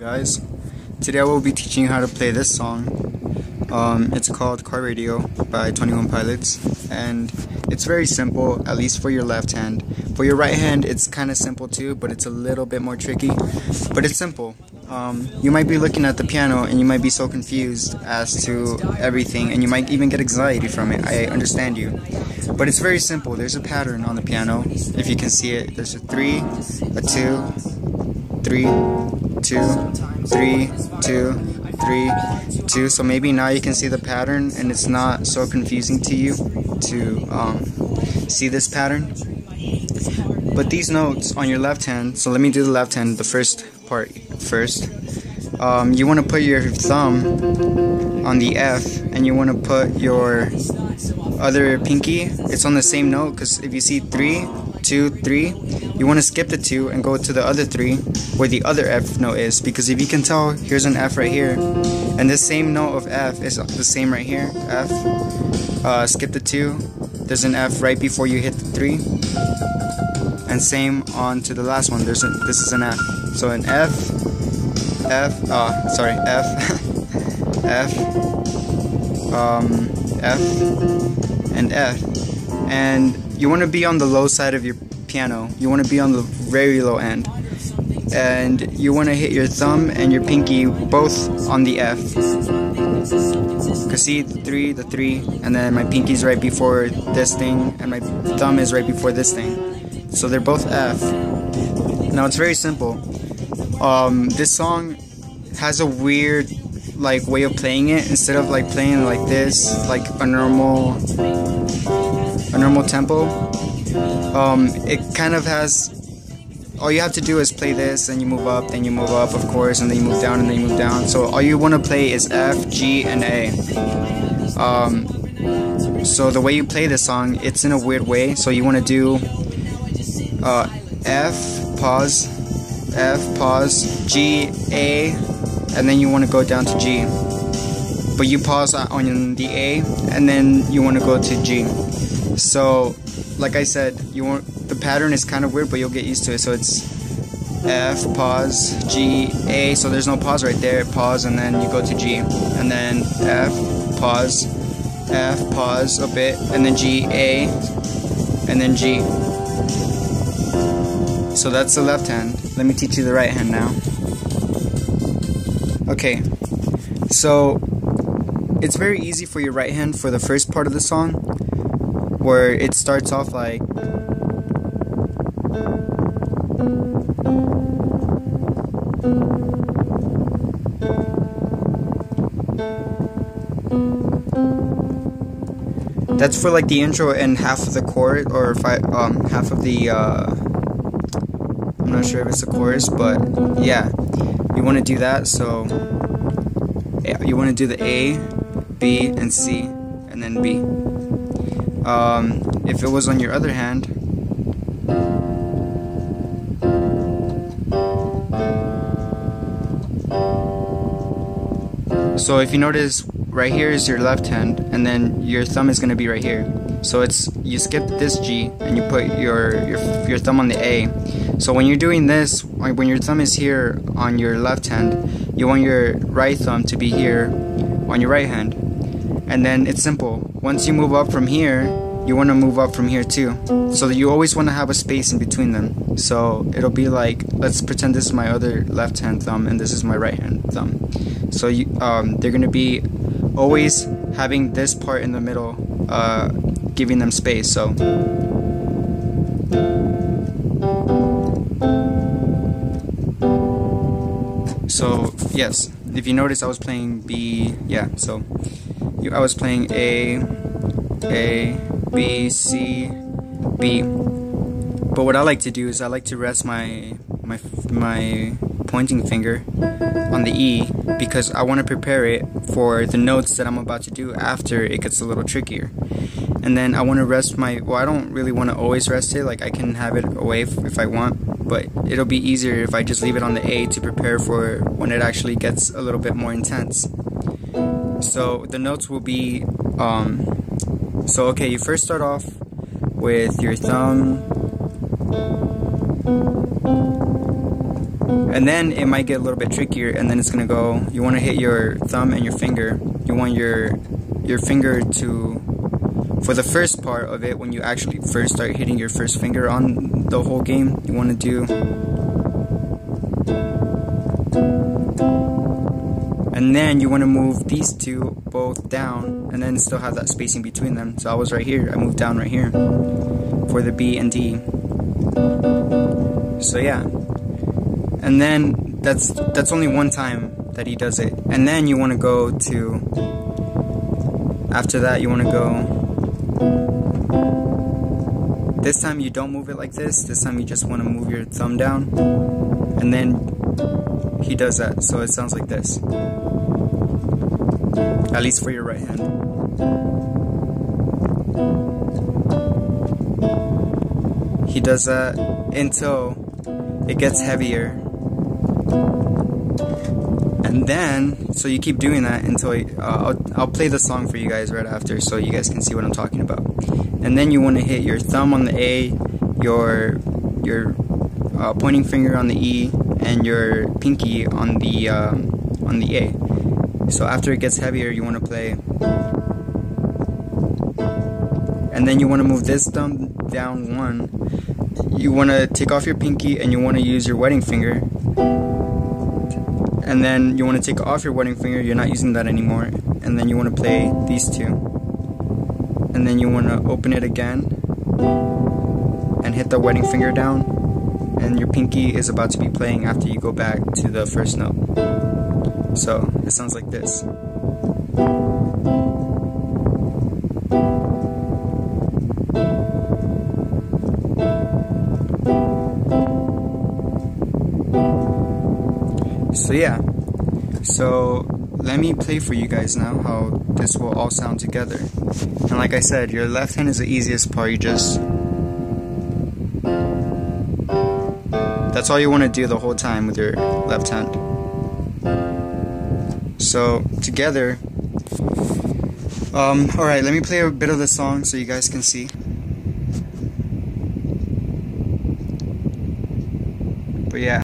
Guys, today I will be teaching you how to play this song. It's called Car Radio by 21 Pilots, and it's very simple, at least for your left hand. For your right hand, it's kind of simple too, but it's a little bit more tricky, but it's simple. You might be looking at the piano and you might be so confused as to everything, and you might even get anxiety from it. I understand you, but it's very simple. There's a pattern on the piano, if you can see it. There's a 3, a 2, 3, 2, 3, 2, 3, 2. So maybe now you can see the pattern and it's not so confusing to you to see this pattern. But these notes on your left hand, so let me do the left hand, the first part first. You want to put your thumb on the F, and you want to put your other pinky, it's on the same note, because if you see 3, 2, 3, you want to skip the 2 and go to the other 3 where the other F note is, because if you can tell, here's an F right here, and this same note of F is the same right here, F. Skip the 2, there's an F right before you hit the 3, and same on to the last one. This is an F, so an F, F, F, F, and F. And you want to be on the low side of your piano. You want to be on the very low end, and you want to hit your thumb and your pinky both on the F. Cause see the 3, and then my pinky's right before this thing, and my thumb is right before this thing. So they're both F. Now it's very simple. This song has a weird way of playing it. Instead of playing like this, like a normal tempo, it kind of has, all you have to do is play this, and you move up, then you move up, of course, and then you move down, and then you move down. So all you want to play is F, G, and A. So the way you play this song, it's in a weird way. So you want to do F, pause, G, A, and then you want to go down to G. But you pause on the A, and then you want to go to G. So, like I said, the pattern is kind of weird, but you'll get used to it. So it's F, pause, G, A. So there's no pause right there. Pause, and then you go to G, and then F, pause a bit, and then G, A, and then G. So that's the left hand. Let me teach you the right hand now. Okay, so it's very easy for your right hand for the first part of the song, where it starts off like that's for the intro and half of the chord, or half of the I'm not sure if it's the chorus, but yeah, you want to do that. So you want to do the A, B, and C, and then B. If it was on your other hand, so if you notice, right here is your left hand, and then your thumb is going to be right here. So you skip this G and you put your thumb on the A. So when you're doing this, when your thumb is here on your left hand, you want your right thumb to be here on your right hand. And then it's simple. Once you move up from here, you want to move up from here too. So that you always want to have a space in between them. So it'll be like, let's pretend this is my other left hand thumb and this is my right hand thumb. So they're going to be always having this part in the middle, giving them space. So yes, if you notice, I was playing B, yeah, so I was playing A, B, C, B. But what I like to do is I like to rest my pointing finger on the E, because I want to prepare it for the notes that I'm about to do after it gets a little trickier. And then I want to rest I don't really want to always rest it, I can have it away if I want, but it'll be easier if I just leave it on the A to prepare for when it actually gets a little bit more intense. So the notes will be, so okay, you first start off with your thumb And then it might get a little bit trickier, and then it's gonna go, you want to hit your thumb and your finger. You want your finger to, for the first part of it, when you actually first start hitting your first finger on the whole game, you want to do, and then you want to move these two both down, and then still have that spacing between them. So I was right here, I moved down right here for the B and D. So yeah, and then that's only one time that he does it. And then you want to go to, after that you want to go, this time you don't move it like this time you just want to move your thumb down, and then he does that, so it sounds like this, at least for your right hand. He does that until it gets heavier, and then so you keep doing that until I'll play the song for you guys right after, so you guys can see what I'm talking about. And then you want to hit your thumb on the A, your pointing finger on the E, and your pinky on the A. So after it gets heavier, you want to play, and then you want to move this thumb down one. You want to take off your pinky and you want to use your wedding finger, and then you want to take off your wedding finger, you're not using that anymore, and then you want to play these two, and then you want to open it again and hit the wedding finger down, and your pinky is about to be playing after you go back to the first note. So it sounds like this. So yeah, so let me play for you guys now how this will all sound together. And like I said, your left hand is the easiest part. You just, that's all you want to do the whole time with your left hand. So together, alright, let me play a bit of the song so you guys can see. But yeah.